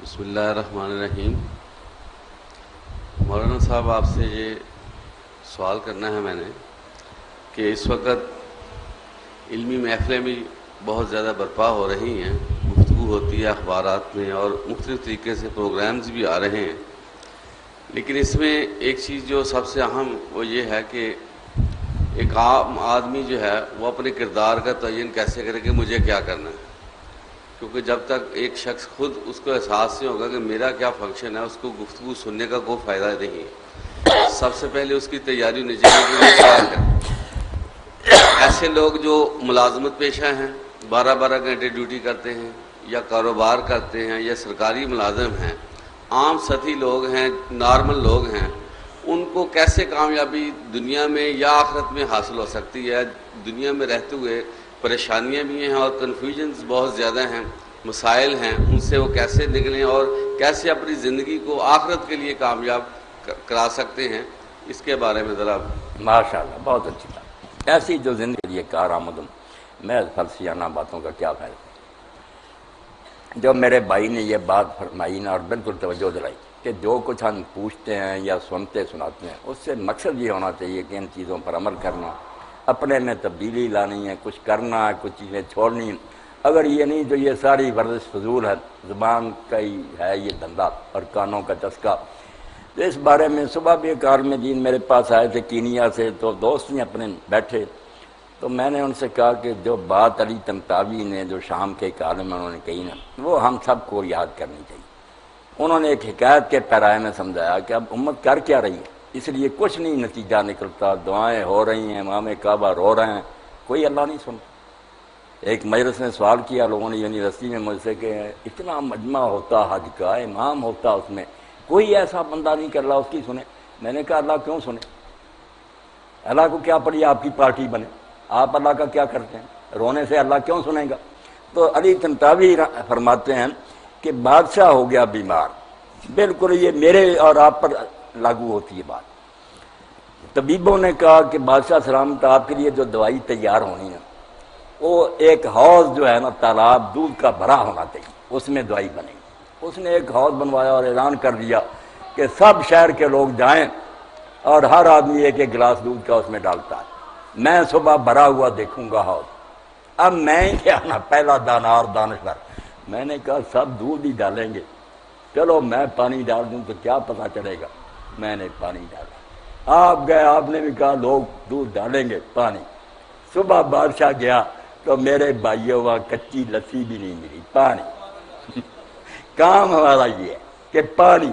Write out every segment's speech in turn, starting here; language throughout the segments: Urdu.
بسم اللہ الرحمن الرحیم۔ مولانا صاحب، آپ سے یہ سوال کرنا ہے میں نے کہ اس وقت علمی محفلیں بھی بہت زیادہ برپا ہو رہی ہیں، گفتگو ہوتی ہے اخبارات میں اور مختلف طریقے سے پروگرامز بھی آ رہے ہیں، لیکن اس میں ایک چیز جو سب سے اہم وہ یہ ہے کہ ایک عام آدمی جو ہے وہ اپنے کردار کا تعین کیسے کرے کہ مجھے کیا کرنا ہے، کیونکہ جب تک ایک شخص خود اس کو احساس نہیں ہوگا کہ میرا کیا فنکشن ہے، اس کو گفتگو سننے کا کوئی فائدہ نہیں ہے۔ سب سے پہلے اس کی تیاری ہونی چاہیے کہ وہ کیا کرے۔ ایسے لوگ جو ملازمت پیشہ ہیں، 12 گھنٹے ڈیوٹی کرتے ہیں یا کاروبار کرتے ہیں یا سرکاری ملازم ہیں، عام سطحی لوگ ہیں، نارمل لوگ ہیں، ان کو کیسے کامیابی دنیا میں یا آخرت میں حاصل ہو سکتی ہے؟ دنیا میں رہتے ہوئے پریشانیاں بھی ہیں اور کنفیوژنز بہت زیادہ ہیں، مسائل ہیں، ان سے وہ کیسے نکلیں اور کیسے اپنی زندگی کو آخرت کے لیے کامیاب کرا سکتے ہیں، اس کے بارے میں ذرا۔ ماشاءاللہ، بہت اچھی بات۔ ایسی جو زندگی یہ کارآمد محض فلسفیانہ باتوں کا کیا فائدہ؟ جو میرے بھائی نے یہ بات فرمائی نا اور بالکل توجہ دلائی کہ جو کچھ ہم پوچھتے ہیں یا سنتے سناتے ہیں اس سے مقصد یہ ہونا چاہیے کہ ان چیزوں پر عمل کرنا، اپنے میں تبدیلی لانی ہے، کچھ کرنا ہے، کچھ چیزیں چھوڑنی ہیں۔ اگر یہ نہیں تو یہ ساری ورزش فضول ہے، زبان کا ہی ہے یہ دھندا اور کانوں کا چسکا۔ تو اس بارے میں صبح بھی ایک عالم دین میرے پاس آئے تھے کینیا سے، تو دوست نے اپنے بیٹھے، تو میں نے ان سے کہا کہ جو بات علی طنطاوی نے جو شام کے ایک عالم انہوں نے کہی نا وہ ہم سب کو یاد کرنی چاہیے۔ انہوں نے ایک حکایت کے پیرائے میں سمجھایا کہ اب امت کر کیا رہی ہے، اس لیے کچھ نہیں نتیجہ نکلتا، دعائیں ہو رہی ہیں، امام کعبہ رو رہے ہیں، کوئی اللہ نہیں سنتا۔ ایک مجلس نے سوال کیا لوگوں نے یونیورسٹی میں مجھ سے کہ اتنا مجمع ہوتا حج کا، امام ہوتا اس میں، کوئی ایسا بندہ نہیں کہ اللہ اس کی سنے۔ میں نے کہا اللہ کیوں سنے؟ اللہ کو کیا پڑی آپ کی پارٹی بنے؟ آپ اللہ کا کیا کرتے ہیں؟ رونے سے اللہ کیوں سنے گا؟ تو علی طنطاوی فرماتے ہیں کہ بادشاہ ہو گیا بیمار، بالکل یہ میرے اور آپ پر لاگو ہوتی ہے بات۔ طبیبوں نے کہا کہ بادشاہ سلامت آپ کے لیے جو دوائی تیار ہونی ہے وہ ایک حوض جو ہے نا تالاب دودھ کا بھرا ہونا چاہیے، اس میں دوائی بنے گی۔ اس نے ایک حوض بنوایا اور اعلان کر دیا کہ سب شہر کے لوگ جائیں اور ہر آدمی ایک ایک گلاس دودھ کا اس میں ڈالتا ہے، میں صبح بھرا ہوا دیکھوں گا حوض۔ اب میں ہی کیا نا پہلا دانار دانشور، میں نے کہا سب دودھ ہی ڈالیں گے، چلو میں پانی ڈال دوں تو کیا پتہ چلے گا۔ میں نے پانی ڈالا، آپ گئے، آپ نے بھی کہا لوگ دودھ ڈالیں گے، پانی۔ صبح بادشاہ گیا تو میرے بھائیوں وہاں کچی لسی بھی نہیں ملی، پانی۔ کام ہمارا یہ ہے کہ پانی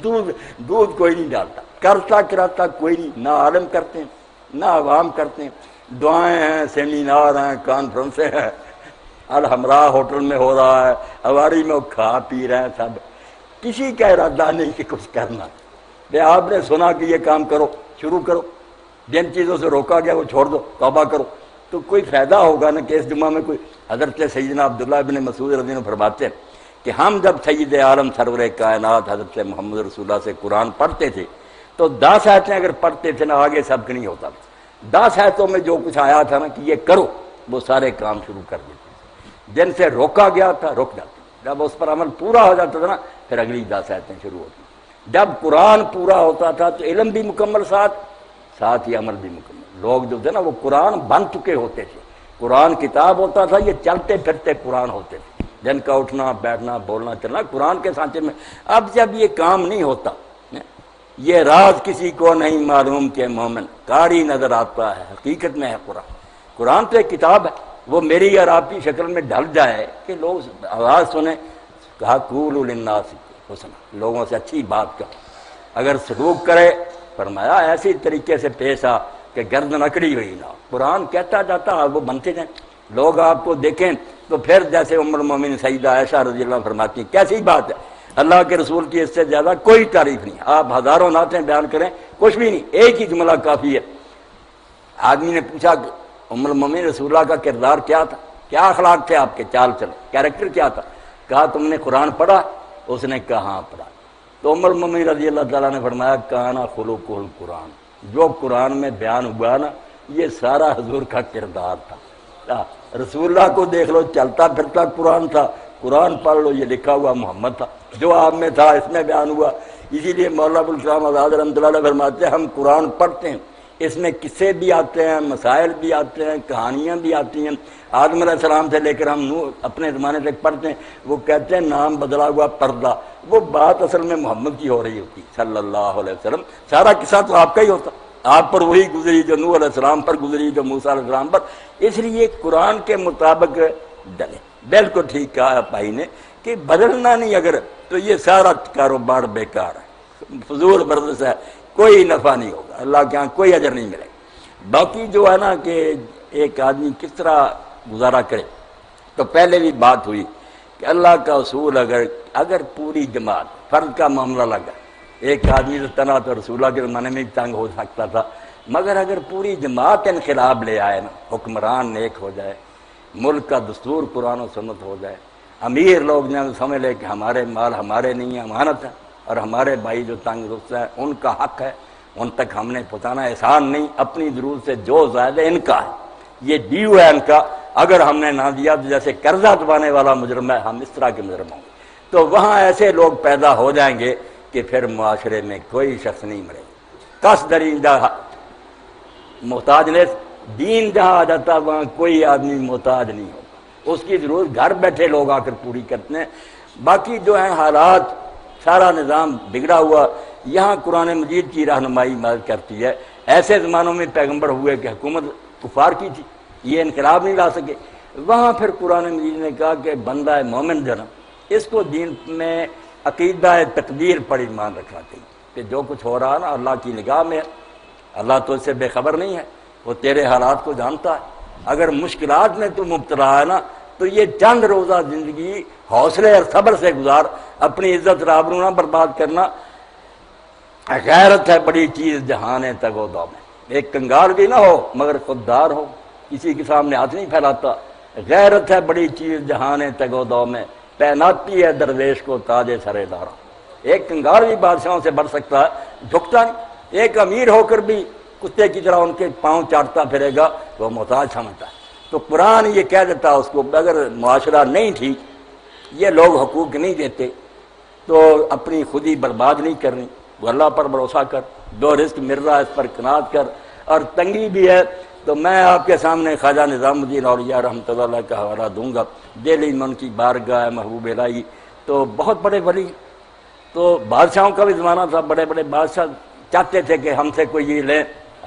دودھ کوئی نہیں ڈالتا، کرتا کراتا کوئی نہیں، نہ عالم کرتے ہیں نہ عوام کرتے ہیں۔ دعائیں ہیں، سیمینار ہیں، کانفرنسیں ہیں، الحمراء ہوٹل میں ہو رہا ہے، ہماری میں کھا پی رہے ہیں سب، کسی کا ارادہ نہیں کہ کچھ کرنا۔ آپ نے سنا کہ یہ کام کرو، شروع کرو، جن چیزوں سے روکا گیا وہ چھوڑ دو، توبہ کرو، تو کوئی فائدہ ہوگا نا کہ اس جمعہ میں کوئی۔ حضرت سیدنا عبداللہ ابن مسعود رضی اللہ عنہ فرماتے ہیں کہ ہم جب سید عالم سرور کائنات حضرت محمد رسول اللہ سے قرآن پڑھتے تھے تو 10 آیتیں اگر پڑھتے تھے نا آگے سبق نہیں ہوتا، 10 آیتوں میں جو کچھ آیا تھا نا کہ یہ کرو، وہ سارے کام شروع کر دیتے، جن سے روکا گیا تھا رک جاتے، جب اس پر عمل پورا ہو جاتا تھا نا پھر اگلی 10 آیتیں شروع ہوتی۔ جب قرآن پورا ہوتا تھا تو علم بھی مکمل ساتھ ہی عمل بھی مکمل۔ لوگ جو تھے نا وہ قرآن بن چکے ہوتے تھے، قرآن کتاب ہوتا تھا، یہ چلتے پھرتے قرآن ہوتے تھے، جن کا اٹھنا بیٹھنا بولنا چلنا قرآن کے سانچے میں۔ اب جب یہ کام نہیں ہوتا، یہ راز کسی کو نہیں معلوم کہ مومن قاری نظر آتا ہے، حقیقت میں ہے قرآن۔ قرآن تو ایک کتاب ہے، وہ میری اور آپ کی شکل میں ڈھل جائے کہ لوگ آواز سنیں، کہا قولوا للناس حسنا، لوگوں سے اچھی بات کرو، اگر سلوک کرے فرمایا ایسی طریقے سے پیش آ کہ گردن اکڑی ہوئی نہ۔ قرآن کہتا جاتا وہ بنتے جائیں، لوگ آپ کو دیکھیں تو پھر جیسے ام المومنین سیدہ عائشہ رضی اللہ عنہا فرماتی ہیں کیسی بات ہے، اللہ کے رسول کی اس سے زیادہ کوئی تعریف نہیں، آپ ہزاروں نعتیں بیان کریں کچھ بھی نہیں، ایک ہی جملہ کافی ہے۔ آدمی نے پوچھا کہ ام المومنین رسول اللہ کا کردار کیا تھا، کیا اخلاق تھے آپ کے، چال چل کیریکٹر کیا تھا؟ کہا تم نے قرآن پڑھا؟ اس نے کہا ہاں پڑھا۔ تو ام المومنین رضی اللہ تعالیٰ نے فرمایا کانا خلقہ القرآن، جو قرآن میں بیان ہوا نا یہ سارا حضور کا کردار تھا۔ رسول اللہ کو دیکھ لو چلتا پھرتا قرآن تھا، قرآن پڑھ لو، یہ لکھا ہوا محمد تھا، جو آپ میں تھا اس میں بیان ہوا۔ اسی لیے مولانا ابوالکلام آزاد رحمۃ اللہ علیہ فرماتے ہیں ہم قرآن پڑھتے ہیں، اس میں قصے بھی آتے ہیں، مسائل بھی آتے ہیں، کہانیاں بھی آتی ہیں۔ آدم علیہ السلام سے لے کر ہم اپنے زمانے تک پڑھتے ہیں، وہ کہتے ہیں نام بدلا ہوا پردہ، وہ بات اصل میں محمد کی ہو رہی ہوتی صلی اللہ علیہ وسلم۔ سارا قصہ تو آپ کا ہی ہوتا، آپ پر وہی گزری جو نوح علیہ السلام پر گزری، جو موسیٰ علیہ السلام پر۔ اس لیے قرآن کے مطابق ڈلے۔ بالکل ٹھیک کہا بھائی نے کہ بدلنا نہیں اگر تو یہ سارا کاروبار بیکار ہے، فضول ورزش ہے، کوئی نفع نہیں ہوگا، اللہ کے ہاں کوئی اجر نہیں ملے گا۔ باقی جو ہے نا کہ ایک آدمی کس طرح گزارا کرے، تو پہلے بھی بات ہوئی کہ اللہ کا اصول اگر پوری جماعت، فرد کا معاملہ لگا، ایک آدمی تو تنہا تو رسول اللہ کے زمانے میں بھی تنگ ہو سکتا تھا، مگر اگر پوری جماعت انقلاب لے آئے نا، حکمران نیک ہو جائے، ملک کا دستور قرآن و سنت ہو جائے، امیر لوگ جب سمجھ لے کہ ہمارے مال ہمارے نہیں امانت ہے، اور ہمارے بھائی جو تنگ رخص ہیں ان کا حق ہے، ان تک ہم نے پہنچانا، احسان نہیں، اپنی ضرورت سے جو زائد ہے ان کا ہے، یہ ڈیو ہے ان کا، اگر ہم نے نہ دیا تو جیسے قرضہ دبانے والا مجرم ہے، ہم اس طرح کے مجرم ہوں گے۔ تو وہاں ایسے لوگ پیدا ہو جائیں گے کہ پھر معاشرے میں کوئی شخص نہیں مرے گا۔ کس درینجہ محتاج نے دین جہاں آ جاتا وہاں کوئی آدمی محتاج نہیں ہوگا، اس کی ضرورت گھر بیٹھے لوگ آ کر پوری کرتے ہیں۔ باقی جو ہیں حالات، سارا نظام بگڑا ہوا، یہاں قرآن مجید کی رہنمائی مدد کرتی ہے۔ ایسے زمانوں میں پیغمبر ہوئے کہ حکومت کفار کی تھی، یہ انقلاب نہیں لا سکے، وہاں پھر قرآن مجید نے کہا کہ بندہ مومن جو نا اس کو دین میں عقیدہ تقدیر پر ایمان رکھنا چاہیے کہ جو کچھ ہو رہا ہے نا اللہ کی نگاہ میں ہے، اللہ تو اس سے بے خبر نہیں ہے، وہ تیرے حالات کو جانتا ہے۔ اگر مشکلات میں تو مبتلا ہے نا تو یہ چند روزہ زندگی حوصلے اور صبر سے گزار، اپنی عزت رابرو نہ برباد کرنا۔ غیرت ہے بڑی چیز جہان تگ و دو میں، ایک کنگال بھی نہ ہو مگر خوددار ہو، کسی کے سامنے ہاتھ نہیں پھیلاتا۔ غیرت ہے بڑی چیز جہان تگ و دو میں، پہناتی ہے درویش کو تاج سر دارا۔ ایک کنگال بھی بادشاہوں سے بڑھ سکتا ہے، جھکتا نہیں۔ ایک امیر ہو کر بھی کتے کی طرح ان کے پاؤں چاٹتا پھرے گا، وہ محتاج سمجھتا ہے۔ تو قرآن یہ کہہ دیتا اس کو اگر معاشرہ نہیں ٹھیک، یہ لوگ حقوق نہیں دیتے تو اپنی خودی برباد نہیں کرنی، وہ اللہ پر بھروسہ کر، جو رزق مل رہا ہے اس پر قناعت کر۔ اور تنگی بھی ہے تو میں آپ کے سامنے خواجہ نظام الدین اولیاء رحمۃ اللہ علیہ کا حوالہ دوں گا، دہلی میں ان کی بارگاہ محبوب الہی، تو بہت بڑے ولی، تو بادشاہوں کا بھی زمانہ تھا، بڑے بڑے بادشاہ چاہتے تھے کہ ہم سے کوئی یہ لے،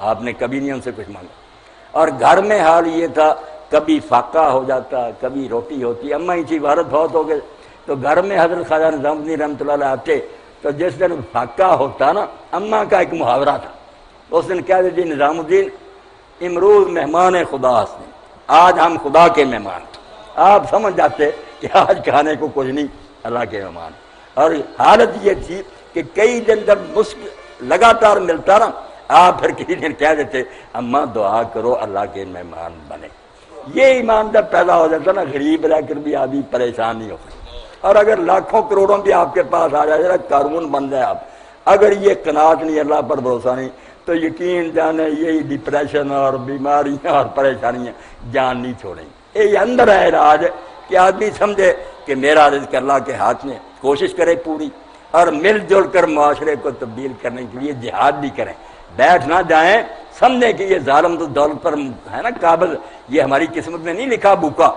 آپ نے کبھی نہیں ان سے کچھ مانگا۔ اور گھر میں حال یہ تھا، کبھی فاقہ ہو جاتا، کبھی روٹی ہوتی۔ اماں کی عبارت بہت ہو گئے تو گھر میں حضرت خواجہ نظام الدین رحمۃ اللہ علیہ آتے تو جس دن فاقہ ہوتا نا، اماں کا ایک محاورہ تھا، اس دن کہہ دیتی نظام الدین امروز مہمان خدا ہستے، آج ہم خدا کے مہمان۔ آپ سمجھ جاتے کہ آج کھانے کو کچھ نہیں، اللہ کے مہمان۔ اور حالت یہ تھی کہ کئی دن جب لگاتار ملتا نا، آپ پھر کسی دن کہہ دیتے اماں دعا کرو اللہ کے مہمان بنے۔ یہ ایمان جب پیدا ہو جاتا نا، غریب رہ کر بھی آدمی پریشان نہیں ہو سکتا۔ اور اگر لاکھوں کروڑوں بھی آپ کے پاس آ جائے، قارون بن جائے آپ، اگر یہ قناعت نہیں، اللہ پر بھروسہ نہیں، تو یقین جانے یہی ڈپریشن اور بیماریاں اور پریشانیاں جان نہیں چھوڑیں۔ یہ اندر ہے راج کہ آدمی سمجھے کہ میرا رزق اللہ کے ہاتھ میں، کوشش کرے پوری، اور مل جل کر معاشرے کو تبدیل کرنے کے لیے جہاد بھی کریں، بیٹھ نہ جائیں، سمجھیں کہ یہ ظالم تو دولت پر ہے نا قابض، یہ ہماری قسمت میں نہیں لکھا بھوکا،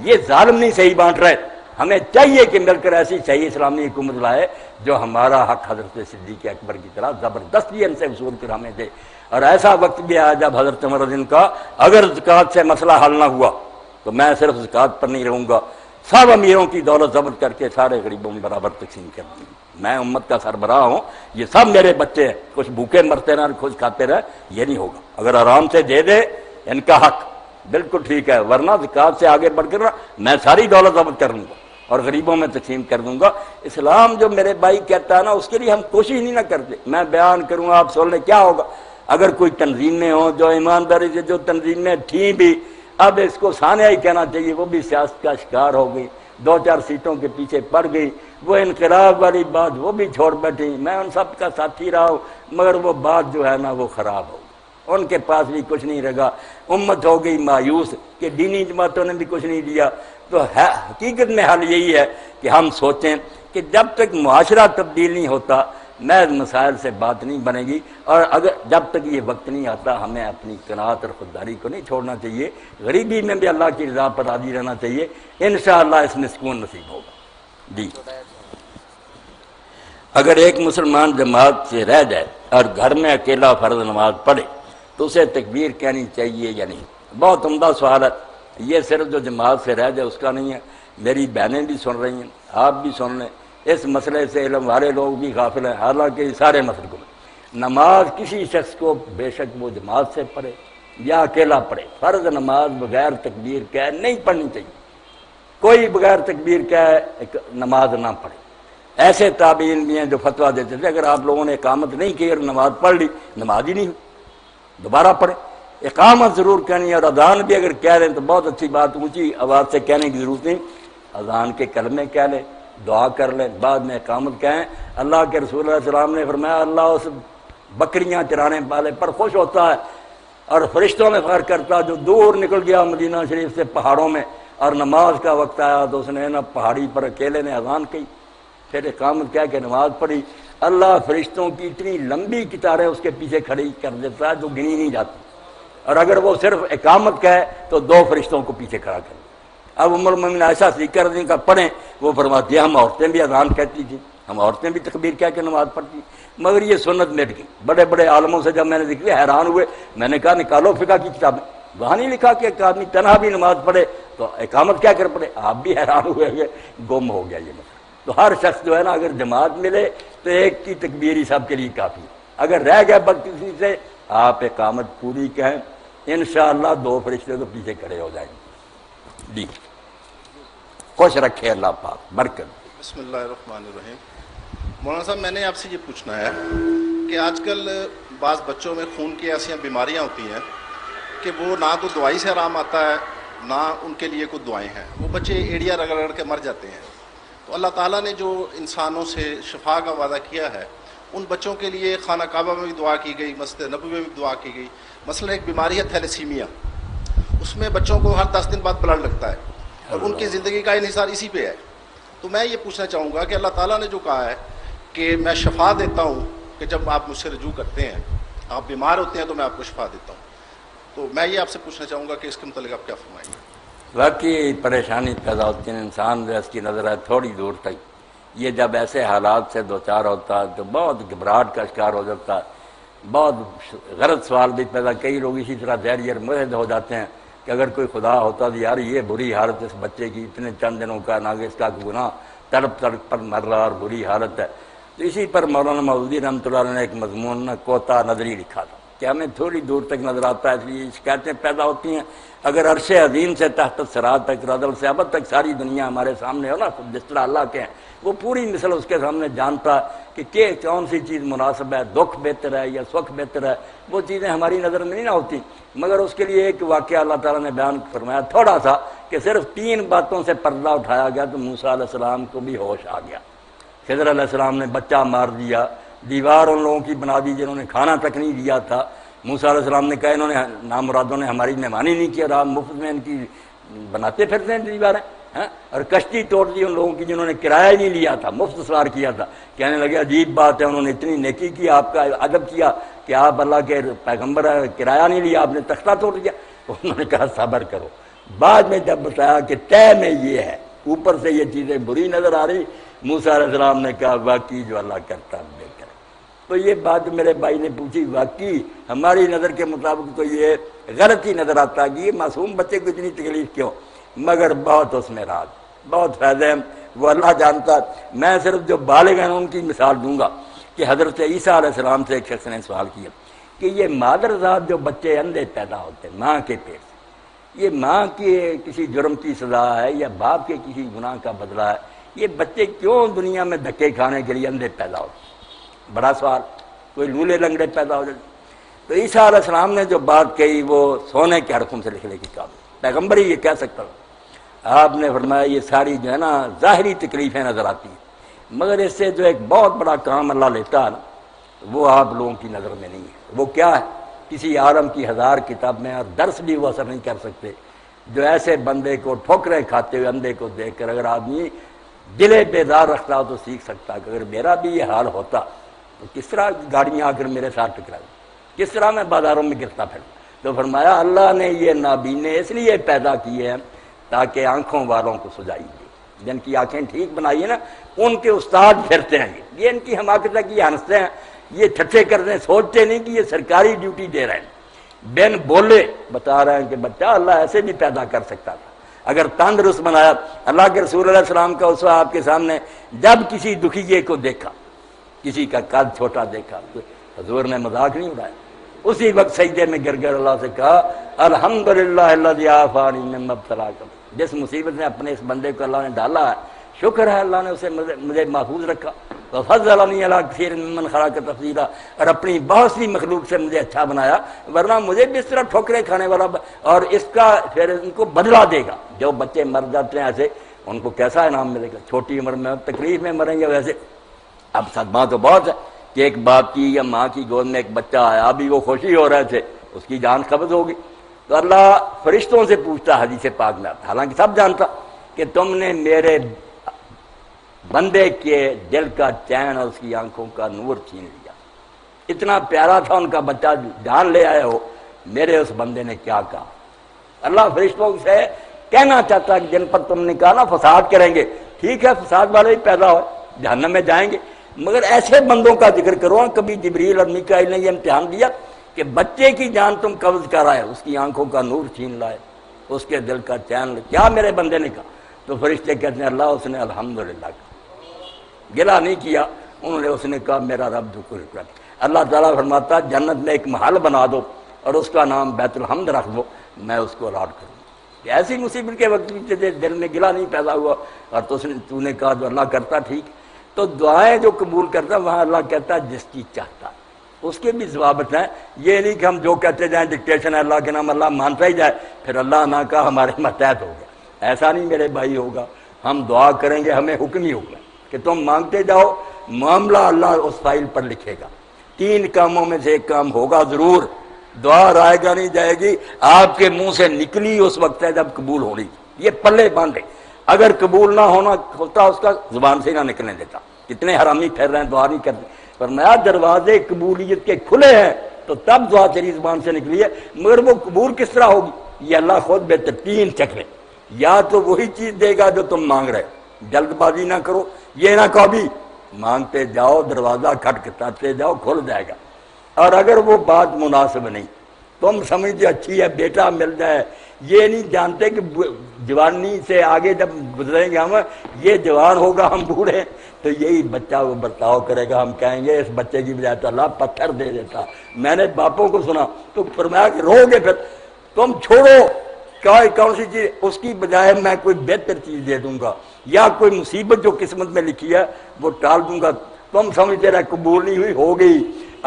یہ ظالم نہیں صحیح بانٹ رہے۔ ہمیں چاہیے کہ مل کر ایسی صحیح اسلامی حکومت لائے جو ہمارا حق حضرت صدیق اکبر کی طرح زبردستی ان سے وصول کر ہمیں دے۔ اور ایسا وقت بھی آیا جب حضرت عمر رضی اللہ عنہ کا اگر زکوٰۃ سے مسئلہ حل نہ ہوا تو میں صرف زکوٰۃ پر نہیں رہوں گا، سب امیروں کی دولت ضبط کر کے سارے غریبوں میں برابر تقسیم کر دوں گا، میں امت کا سربراہ ہوں، یہ سب میرے بچے ہیں، کچھ بھوکے مرتے رہے کچھ کھاتے رہے، یہ نہیں ہوگا۔ اگر آرام سے دے دے ان کا حق بالکل ٹھیک ہے، ورنہ زکوٰۃ سے آگے بڑھ کر میں ساری دولت ضبط کر لوں گا اور غریبوں میں تقسیم کر دوں گا۔ اسلام جو میرے بھائی کہتا ہے نا، اس کے لیے ہم کوشش نہیں نہ کرتے۔ میں بیان کروں آپ سن لیں کیا ہوگا اگر کوئی تنظیمیں ہوں جو ایمانداری سے جو تنظیمیں تھیں بھی، اب اس کو سانیہ ہی کہنا چاہیے، وہ بھی سیاست کا شکار ہو گئی، 2-4 سیٹوں کے پیچھے پڑ گئی، وہ انقلاب والی بات وہ بھی چھوڑ بیٹھی۔ میں ان سب کا ساتھی رہا ہوں، مگر وہ بات جو ہے نا وہ خراب ہو گئی، ان کے پاس بھی کچھ نہیں رہا، امت ہو گئی مایوس کہ دینی جماعتوں نے بھی کچھ نہیں دیا۔ تو حقیقت میں حل یہی ہے کہ ہم سوچیں کہ جب تک معاشرہ تبدیل نہیں ہوتا محض مسائل سے بات نہیں بنے گی، اور اگر جب تک یہ وقت نہیں آتا ہمیں اپنی قناعت اور خودداری کو نہیں چھوڑنا چاہیے، غریبی میں بھی اللہ کی رضا پر راضی رہنا چاہیے، انشاءاللہ اس میں سکون نصیب ہوگا۔ جی اگر ایک مسلمان جماعت سے رہ جائے اور گھر میں اکیلا فرض نماز پڑھے تو اسے تکبیر کہنی چاہیے یا نہیں؟ بہت عمدہ سوال ہے۔ یہ صرف جو جماعت سے رہ جائے اس کا نہیں ہے، میری بہنیں بھی سن رہی ہیں، آپ بھی سن لیں، اس مسئلے سے علم والے لوگ بھی غافل ہیں، حالانکہ سارے مسلکوں میں نماز کسی شخص کو بے شک وہ جماعت سے پڑھے یا اکیلا پڑھے، فرض نماز بغیر تکبیر کہے نہیں پڑھنی چاہیے، کوئی بغیر تکبیر کہے نماز نہ پڑھے۔ ایسے تابعین بھی ہیں جو فتویٰ دیتے تھے اگر آپ لوگوں نے اقامت نہیں کی اور نماز پڑھ لی نماز ہی نہیں ہوئی، دوبارہ پڑھیں۔ اقامت ضرور کہنی ہے، اور اذان بھی اگر کہہ رہے ہیں تو بہت اچھی بات، اونچی آواز سے کہنے کی ضرورت نہیں، اذان کے کلمے کہہ لیں، دعا کر لیں، بعد میں اقامت کہیں۔ اللہ کے رسول علیہ السلام نے فرمایا اللہ اس بکریاں چرانے والے پر خوش ہوتا ہے اور فرشتوں میں فخر کرتا ہے جو دور نکل گیا مدینہ شریف سے پہاڑوں میں، اور نماز کا وقت آیا تو اس نے نا پہاڑی پر اکیلے نے اذان کی، پھر اقامت کہہ کے نماز پڑھی، اللہ فرشتوں کی اتنی لمبی قطاریں اس کے پیچھے کھڑی کر دیتا ہے جو گنی نہیں جاتی، اور اگر وہ صرف اقامت کہے تو 2 فرشتوں کو پیچھے کھڑا کر۔ اب ام المومنین عائشہ ذکر دیں کا پڑھیں، وہ فرماتی ہے ہم عورتیں بھی اذان کہتی تھیں، ہم عورتیں بھی تکبیر کہہ کے نماز پڑھتی، مگر یہ سنت مٹ گئی۔ بڑے بڑے عالموں سے جب میں نے ذکر حیران ہوئے، میں نے کہا نکالو فقہ کی کتابیں، وہاں نہیں لکھا کہ ایک آدمی تنہا بھی نماز پڑھے تو اقامت کیا کر پڑھے۔ آپ بھی حیران ہوئے کہ گم ہو گیا یہ مسئلہ۔ تو ہر شخص جو ہے نا اگر جماعت ملے تو ایک کی تکبیر ہی سب کے لیے کافی ہے، اگر رہ گئے بدقسمتی سے آپ اقامت پوری کہیں، انشاءاللہ 2 فرشتے تو پیچھے کھڑے ہو جائیں گے۔ جی خوش رکھے اللہ پاک، برکت۔ بسم اللہ الرحمن الرحیم۔ مولانا صاحب میں نے آپ سے یہ پوچھنا ہے کہ آج کل بعض بچوں میں خون کی ایسی بیماریاں ہوتی ہیں کہ وہ نہ تو دوائی سے آرام آتا ہے نہ ان کے لیے کوئی دعائیں ہیں، وہ بچے ایڑیاں رگڑ رگڑ کے مر جاتے ہیں۔ تو اللہ تعالیٰ نے جو انسانوں سے شفا کا وعدہ کیا ہے ان بچوں کے لیے خانہ کعبہ میں بھی دعا کی گئی، مسجد نبوی میں بھی دعا کی گئی۔ مثلا ایک بیماری ہے تھیلیسیمیا، اس میں بچوں کو ہر 10 دن بعد بلڈ لگتا ہے اور ان کی زندگی کا انحصار اسی پہ ہے۔ تو میں یہ پوچھنا چاہوں گا کہ اللہ تعالیٰ نے جو کہا ہے کہ میں شفا دیتا ہوں، کہ جب آپ مجھ سے رجوع کرتے ہیں آپ بیمار ہوتے ہیں تو میں آپ کو شفا دیتا ہوں، تو میں یہ آپ سے پوچھنا چاہوں گا کہ اس کے متعلق آپ کیا فرمائیں گے؟ واقعی پریشانی پیدا ہوتی ہے، انسان جو اس کی نظر ہے تھوڑی دور تک، یہ جب ایسے حالات سے دوچار ہوتا ہے تو بہت گھبراہٹ کا شکار ہو جاتا ہے، بہت غلط سوال بھی پیدا، کئی لوگ اسی طرح دہریہ مرحد ہو جاتے ہیں کہ اگر کوئی خدا ہوتا تو یار یہ بری حالت اس بچے کی، اتنے چند دنوں کا نہ کہ اس کا گناہ تڑپ تڑپ پر مر رہا اور بری حالت ہے۔ تو اسی پر مولانا مودودی رحمۃ اللہ علیہ نے ایک مضمون کوتا نظری لکھا تھا کہ ہمیں تھوڑی دور تک نظر آتا ہے، اس لیے شکایتیں پیدا ہوتی ہیں۔ اگر عرش عظیم سے تحت صراط تک، رضل سے ابد تک ساری دنیا ہمارے سامنے ہو نا، جس طرح اللہ کے ہیں وہ پوری مثل اس کے سامنے جانتا ہے کہ کون سی چیز مناسب ہے، دکھ بہتر ہے یا سکھ بہتر ہے، وہ چیزیں ہماری نظر میں نہیں نہ ہوتی، مگر اس کے لیے ایک واقعہ اللہ تعالیٰ نے بیان فرمایا تھوڑا سا کہ صرف 3 باتوں سے پردہ اٹھایا گیا تو موسیٰ علیہ السلام کو بھی ہوش آ گیا۔ خضر علیہ السلام نے بچہ مار دیا، دیوار ان لوگوں کی بنا دی جنہوں نے کھانا تک نہیں دیا تھا۔ موسیٰ علیہ السلام نے کہا انہوں نے نامرادوں نے ہماری مہمانی نہیں کی اور آپ مفت میں ان کی بناتے پھرتے ہیں دیواریں، اور کشتی توڑ دی ان لوگوں کی جنہوں نے کرایہ ہی نہیں لیا تھا، مفت سوار کیا تھا۔ کہنے لگے عجیب بات ہے، انہوں نے اتنی نیکی کی، آپ کا ادب کیا کہ آپ اللہ کے پیغمبر ہیں، کرایہ نہیں لیا، آپ نے تختہ توڑ دیا۔ انہوں نے کہا صبر کرو۔ بعد میں جب بتایا کہ طے میں یہ ہے، اوپر سے یہ چیزیں بری نظر آ رہی، موسیٰ علیہ السلام نے کہا واقعی جو اللہ کرتا ہے بہتر ہے۔ تو یہ بات میرے بھائی نے پوچھی، واقعی ہماری نظر کے مطابق تو یہ غلط ہی نظر آتا ہے کہ یہ معصوم بچے کو اتنی تکلیف کیوں، مگر بہت اس میں راز، بہت فائدہ ہے، وہ اللہ جانتا ہے۔ میں صرف جو بالغ ہیں ان کی مثال دوں گا کہ حضرت عیسیٰ علیہ السلام سے ایک شخص نے سوال کیا کہ یہ مادر ذات جو بچے اندھے پیدا ہوتے ہیں ماں کے پیٹ سے، یہ ماں کے کسی جرم کی سزا ہے یا باپ کے کسی گناہ کا بدلہ ہے، یہ بچے کیوں دنیا میں دھکے کھانے کے لیے اندھے پیدا ہوتے؟ بڑا سوال، کوئی لولے لنگڑے پیدا ہو جاتے۔ تو عیسیٰ علیہ السلام نے جو بات کہی وہ سونے کے حرفوں سے لکھنے کی قابل، پیغمبر ہی یہ کہہ سکتا ہوں۔ آپ نے فرمایا یہ ساری جو ہے نا ظاہری تکلیفیں نظر آتی ہیں، مگر اس سے جو ایک بہت بڑا کام اللہ لیتا ہے نا وہ آپ لوگوں کی نظر میں نہیں ہے۔ وہ کیا ہے کسی عالم کی 1000 کتاب میں اور درس بھی وہ اثر نہیں کر سکتے جو ایسے بندے کو ٹھوکریں کھاتے ہوئے اندھے کو دیکھ کر اگر آدمی دل بیدار رکھتا ہو تو سیکھ سکتا کہ اگر میرا بھی یہ حال ہوتا تو کس طرح گاڑیاں آ کر میرے ساتھ ٹکرائیں، کس طرح میں بازاروں میں گرتا پھرتا۔ تو فرمایا اللہ نے یہ نابینے اس لیے پیدا کیے ہیں تاکہ آنکھوں والوں کو سجائی دے، جن کی آنکھیں ٹھیک بنائی ہیں نا ان کے استاد پھرتے ہیں، یہ ان کی حماقت ہے کہ یہ ہنستے ہیں، یہ ٹھٹھے کرتے ہیں، سوچتے نہیں کہ یہ سرکاری ڈیوٹی دے رہے ہیں، بن بولے بتا رہے ہیں کہ بچہ اللہ ایسے بھی پیدا کر سکتا تھا اگر تندرست بنایا۔ اللہ کے رسول علیہ السلام کا اسوہ آپ کے سامنے، جب کسی دکھیے کو دیکھا، کسی کا قد چھوٹا دیکھا تو حضور نے مذاق نہیں اڑایا، اسی وقت سجدے میں گر گر اللہ سے کہا الحمدللہ الذی عافانی مما ابتلاک، جس مصیبت میں اپنے اس بندے کو اللہ نے ڈالا ہے شکر ہے اللہ نے اسے مجھے محفوظ رکھا، وفضلنی علی کثیر ممن خلق تفضیلا، اور اپنی بہت سی مخلوق سے مجھے اچھا بنایا، ورنہ مجھے بھی اس طرح ٹھوکریں کھانے والا، اور اس کا پھر ان کو بدلہ دے گا۔ جو بچے مر جاتے ہیں ایسے ان کو کیسا انعام ملے گا، چھوٹی عمر میں تکلیف میں مریں گے ویسے۔ اب صدمہ تو بہت ہے کہ ایک باپ کی یا ماں کی گود میں ایک بچہ آیا، ابھی وہ خوشی ہو رہے تھے، اس کی جان قبض ہوگی تو اللہ فرشتوں سے پوچھتا حدیث پاک میں، حالانکہ سب جانتا کہ تم نے میرے بندے کے دل کا چین اور اس کی آنکھوں کا نور چھین لیا، اتنا پیارا تھا ان کا بچہ، جان لے آئے ہو، میرے اس بندے نے کیا کہا۔ اللہ فرشتوں سے کہنا چاہتا ہے کہ جن پر تم نے کہا نا فساد کریں گے، ٹھیک ہے فساد والے ہی پیدا ہو جہنم میں جائیں گے، مگر ایسے بندوں کا ذکر کرو۔ کبھی جبریل اور میکائیل نے یہ امتحان دیا کہ بچے کی جان تم قبض کر آئے، اس کی آنکھوں کا نور چھین لائے، اس کے دل کا چین، کیا میرے بندے نے کہا؟ تو فرشتے کہتے ہیں اللہ اس نے الحمدللہ کہا، گلا نہیں کیا انہوں نے، اس نے کہا میرا رب جو کوئی کرے۔ اللہ تعالیٰ فرماتا جنت میں ایک محل بنا دو اور اس کا نام بیت الحمد رکھ دو، میں اس کو الاٹ کروں گا۔ ایسی مصیبت کے وقت بھی دل میں گلا نہیں پیدا ہوا، اور تو نے کہا جو اللہ کرتا ٹھیک۔ تو دعائیں جو قبول کرتا وہاں اللہ کہتا ہے جس کی چاہتا، اس کے بھی ضوابط ہیں، یہ نہیں کہ ہم جو کہتے جائیں ڈکٹیشن ہے اللہ کے نام اللہ مانتا ہی جائے، پھر اللہ نہ کہا ہمارے ماتحت ہو گیا، ایسا نہیں میرے بھائی ہوگا۔ ہم دعا کریں گے ہمیں حکم ہی ہوگا کہ تم مانگتے جاؤ، معاملہ اللہ اس فائل پر لکھے گا، 3 کاموں میں سے ایک کام ہوگا ضرور، دعا رائے گا نہیں جائے گی، آپ کے منہ سے نکلی اس وقت ہے جب قبول ہونی، یہ پلے باندھے، اگر قبول نہ ہونا ہوتا اس کا زبان سے نہ نکلنے دیتا۔ کتنے حرامی پھر رہے ہیں دعا نہیں کرتے، فرمایا دروازے قبولیت کے کھلے ہیں تو تب دعا تیری زبان سے نکلی ہے، مگر وہ قبول کس طرح ہوگی یہ اللہ خود بہتر۔ 3 چکرے، یا تو وہی چیز دے گا جو تم مانگ رہے، جلد بازی نہ کرو، یہ نہ کہو بھی مانگتے جاؤ دروازہ کھٹکھٹاتے جاؤ کھل جائے گا، اور اگر وہ بات مناسب نہیں تم سمجھتے اچھی ہے بیٹا مل جائے، یہ نہیں جانتے کہ جوانی سے آگے جب گزریں گے ہم، یہ جوان ہوگا ہم بوڑھے تو یہی بچہ وہ برتاؤ کرے گا، ہم کہیں گے اس بچے کی بجائے تو اللہ پتھر دے دیتا۔ میں نے باپوں کو سنا تو فرمایا کہ رو گے پھر تم چھوڑو کون سی چیز، اس کی بجائے میں کوئی بہتر چیز دے دوں گا، یا کوئی مصیبت جو قسمت میں لکھی ہے وہ ٹال دوں گا۔ تم سمجھتے رہے قبول نہیں ہوئی، ہو گئی،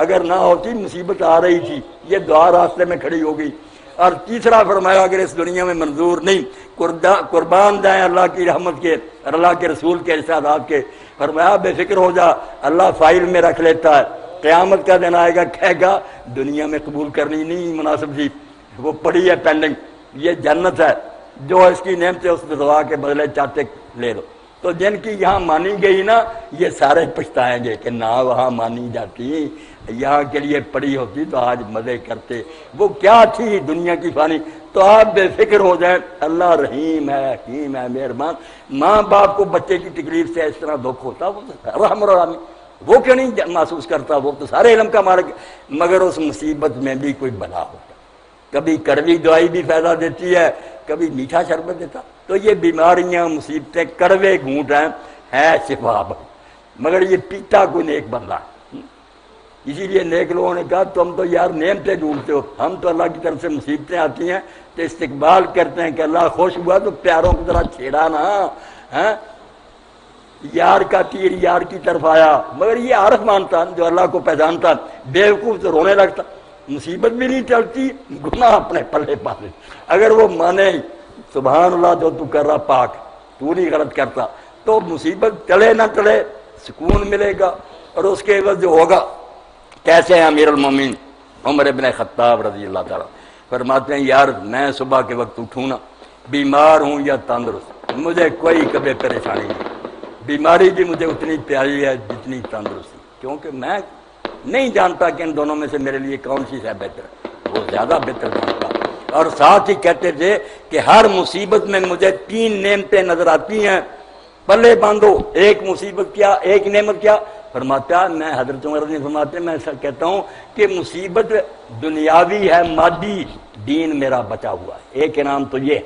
اگر نہ ہوتی مصیبت آ رہی تھی، یہ دعا راستے میں کھڑی ہو گئی۔ اور تیسرا فرمایا اگر اس دنیا میں منظور نہیں، قربان جائیں اللہ کی رحمت کے اور اللہ کے رسول کے ارشادات کے، فرمایا بے فکر ہو جا، اللہ فائل میں رکھ لیتا ہے، قیامت کا دن آئے گا کہے گا دنیا میں قبول کرنی نہیں مناسب تھی، وہ پڑی ہے پینڈنگ، یہ جنت ہے، جو اس کی نعمت ہے اس دعا کے بدلے چاہتے لے لو۔ تو جن کی یہاں مانی گئی نا یہ سارے پچھتائیں گے کہ نہ وہاں مانی جاتی، یہاں کے لیے پڑی ہوتی تو آج مزے کرتے، وہ کیا تھی دنیا کی فانی۔ تو آپ بے فکر ہو جائیں، اللہ رحیم ہے، حکیم ہے، مہربان۔ ماں باپ کو بچے کی تکلیف سے اس طرح دکھ ہوتا، وہ تو رحم الرحیم، وہ کیوں نہیں محسوس کرتا، وہ تو سارے علم کا مالک، مگر اس مصیبت میں بھی کوئی بلا ہوتا، کبھی کڑوی دوائی بھی فائدہ دیتی ہے، کبھی میٹھا شربت دیتا۔ تو یہ بیماریاں مصیبتیں کڑوے گھونٹ ہیں شفا، مگر یہ پیتا کوئی نیک بندہ۔ اسی لیے نیک لوگوں نے کہا تم تو یار نعمتیں ڈھونڈتے ہو، ہم تو اللہ کی طرف سے مصیبتیں آتی ہیں تو استقبال کرتے ہیں کہ اللہ خوش ہوا تو پیاروں کی طرح چھیڑا نا، یار کا تیر یار کی طرف آیا، مگر یہ عارف مانتا جو اللہ کو پہچانتا، بیوقوف تو رونے لگتا، مصیبت بھی نہیں چلتی، گناہ اپنے پلے پالے۔ اگر وہ مانے سبحان اللہ جو تو کر رہا پاک، تو نہیں غلط کرتا، تو مصیبت چلے نہ چلے سکون ملے گا، اور اس کے عوض جو ہوگا کیسے ہیں امیر المومنین عمر ابن خطاب رضی اللہ تعالیٰ فرماتے ہیں یار میں صبح کے وقت اٹھوں نا بیمار ہوں یا تندرست مجھے کوئی کبھی پریشانی نہیں، بیماری بھی مجھے اتنی پیاری ہے جتنی تندرستی، کیونکہ میں نہیں جانتا کہ ان دونوں میں سے میرے لیے کون سی ہے بہتر، وہ زیادہ بہتر جانتا۔ اور ساتھ ہی کہتے تھے کہ ہر مصیبت میں مجھے 3 نعمتیں نظر آتی ہیں، پلے باندھو، ایک مصیبت کیا، ایک نعمت کیا؟ فرماتا میں حضرت عمر نے فرماتے میں ایسا کہتا ہوں کہ مصیبت دنیاوی ہے، مادی، دین میرا بچا ہوا ہے، ایک انعام تو یہ۔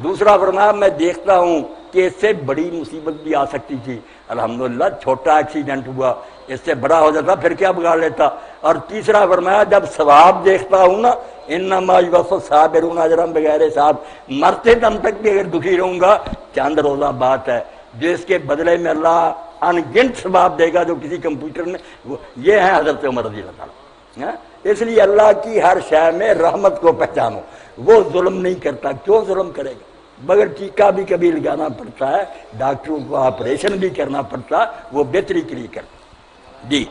دوسرا فرمایا میں دیکھتا ہوں کہ اس سے بڑی مصیبت بھی آ سکتی تھی، الحمدللہ چھوٹا ایکسیڈنٹ ہوا، اس سے بڑا ہو جاتا پھر کیا بگاڑ لیتا۔ اور تیسرا فرمایا جب ثواب دیکھتا ہوں نا انما یوفی الصابرون اجرهم بغیر حساب، مرتے دم تک بھی اگر دکھی رہوں گا چند روزہ بات ہے، جس کے بدلے میں اللہ ان گنت ثواب دے گا جو کسی کمپیوٹر میں، یہ ہے حضرت عمر رضی اللہ تعالیٰ۔ اس لیے اللہ کی ہر شے میں رحمت کو پہچانو، وہ ظلم نہیں کرتا، کیوں ظلم کرے گا؟ مگر ٹیکہ بھی کبھی لگانا پڑتا ہے، ڈاکٹروں کو آپریشن بھی کرنا پڑتا، وہ بہتری کے لیے کرتا۔ جی